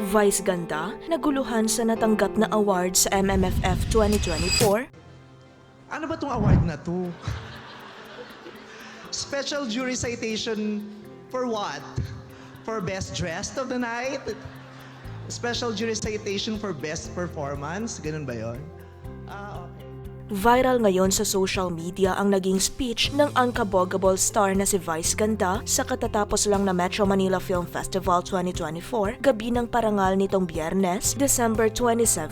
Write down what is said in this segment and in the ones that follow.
Vice ganda, naguluhan sa natanggap na award sa MMFF 2024. Ano ba tong award na to? Special jury citation for what? For best dressed of the night? Special jury citation for best performance? Ganun ba yon? Okay. Viral ngayon sa social media ang naging speech ng unkabogable star na si Vice Ganda sa katatapos lang na Metro Manila Film Festival 2024, gabi ng parangal nitong Biyernes, December 27.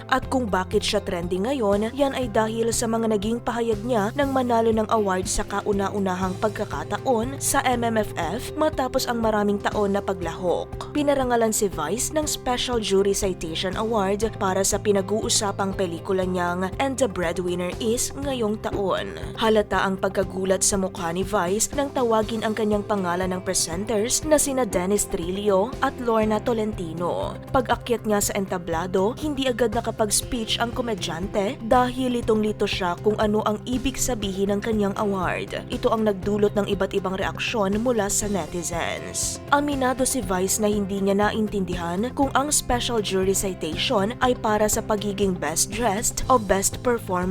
At kung bakit siya trending ngayon, yan ay dahil sa mga naging pahayag niya ng manalo ng award sa kauna-unahang pagkakataon sa MMFF matapos ang maraming taon na paglahok. Pinarangalan si Vice ng Special Jury Citation Award para sa pinag-uusapang pelikula niyang And the Breadwinner Is ngayong taon. Halata ang pagkagulat sa mukha ni Vice nang tawagin ang kanyang pangalan ng presenters na sina Dennis Trillo at Lorna Tolentino. Pag-akyat niya sa entablado, hindi agad nakapag-speech ang komedyante dahil litong-lito siya kung ano ang ibig sabihin ng kanyang award. Ito ang nagdulot ng iba't ibang reaksyon mula sa netizens. Aminado si Vice na hindi niya naintindihan kung ang Special Jury Citation ay para sa pagiging best dressed o best performance.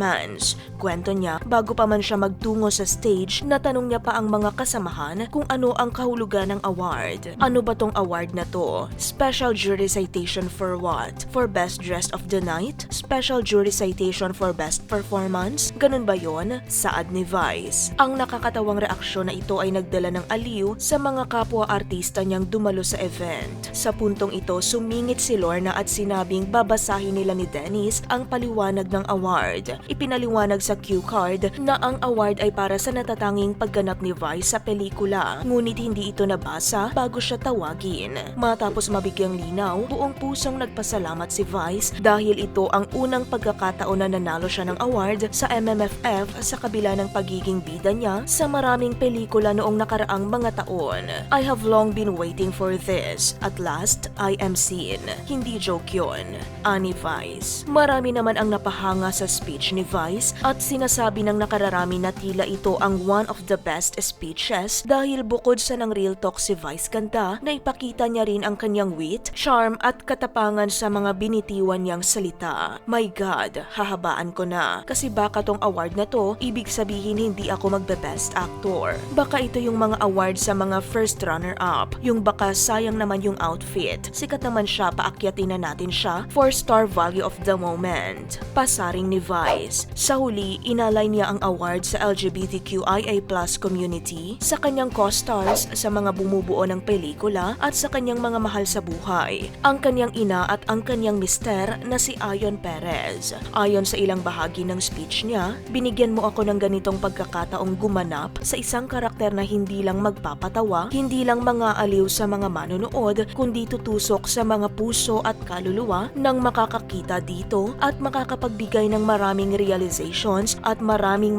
Kwento niya, bago pa man siya magtungo sa stage, natanong niya pa ang mga kasamahan kung ano ang kahulugan ng award. Ano ba tong award na to? Special Jury Citation for what? For Best Dressed of the Night? Special Jury Citation for Best Performance? Ganun ba yon? Saad ni Vice. Ang nakakatawang reaksyon na ito ay nagdala ng aliw sa mga kapwa-artista niyang dumalo sa event. Sa puntong ito, sumingit si Lorna at sinabing babasahin nila ni Dennis ang paliwanag ng award. Ipinaliwanag sa cue card na ang award ay para sa natatanging pagganap ni Vice sa pelikula, ngunit hindi ito nabasa bago siya tawagin. Matapos mabigyang linaw, buong pusong nagpasalamat si Vice dahil ito ang unang pagkakataon na nanalo siya ng award sa MMFF sa kabila ng pagiging bida niya sa maraming pelikula noong nakaraang mga taon. I have long been waiting for this. At last, I am seen. Hindi joke yun. Ani Vice. Marami naman ang napahanga sa speech ni Vice at sinasabi ng nakararami na tila ito ang one of the best speeches dahil bukod sa ng real talk si Vice Ganda, na ipakita niya rin ang kanyang wit, charm at katapangan sa mga binitiwan niyang salita. My God, hahabaan ko na. Kasi baka tong award na to, ibig sabihin hindi ako magbe-best actor. Baka ito yung mga award sa mga first runner-up. Yung baka sayang naman yung outfit. Sikat naman siya, paakyatin na natin siya for star value of the moment. Pasaring ni Vice. Sa huli, inalay niya ang award sa LGBTQIA+ community, sa kanyang co-stars sa mga bumubuo ng pelikula at sa kanyang mga mahal sa buhay, ang kanyang ina at ang kanyang mister na si Ayon Perez. Ayon sa ilang bahagi ng speech niya, binigyan mo ako ng ganitong pagkakataong gumanap sa isang karakter na hindi lang magpapatawa, hindi lang mga aliw sa mga manonood, kundi tutusok sa mga puso at kaluluwa ng makakakita dito at makakapagbigay ng maraming realizations at maraming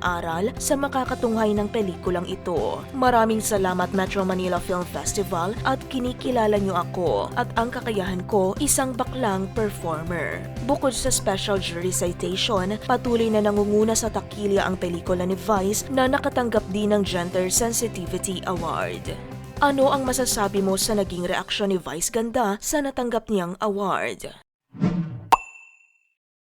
aral sa makakatunghay ng pelikulang ito. Maraming salamat Metro Manila Film Festival at kinikilala niyo ako at ang kakayahan ko, isang baklang performer. Bukod sa Special Jury Citation, patuloy na nangunguna sa takilya ang pelikula ni Vice na nakatanggap din ng Gender Sensitivity Award. Ano ang masasabi mo sa naging reaksyon ni Vice Ganda sa natanggap niyang award?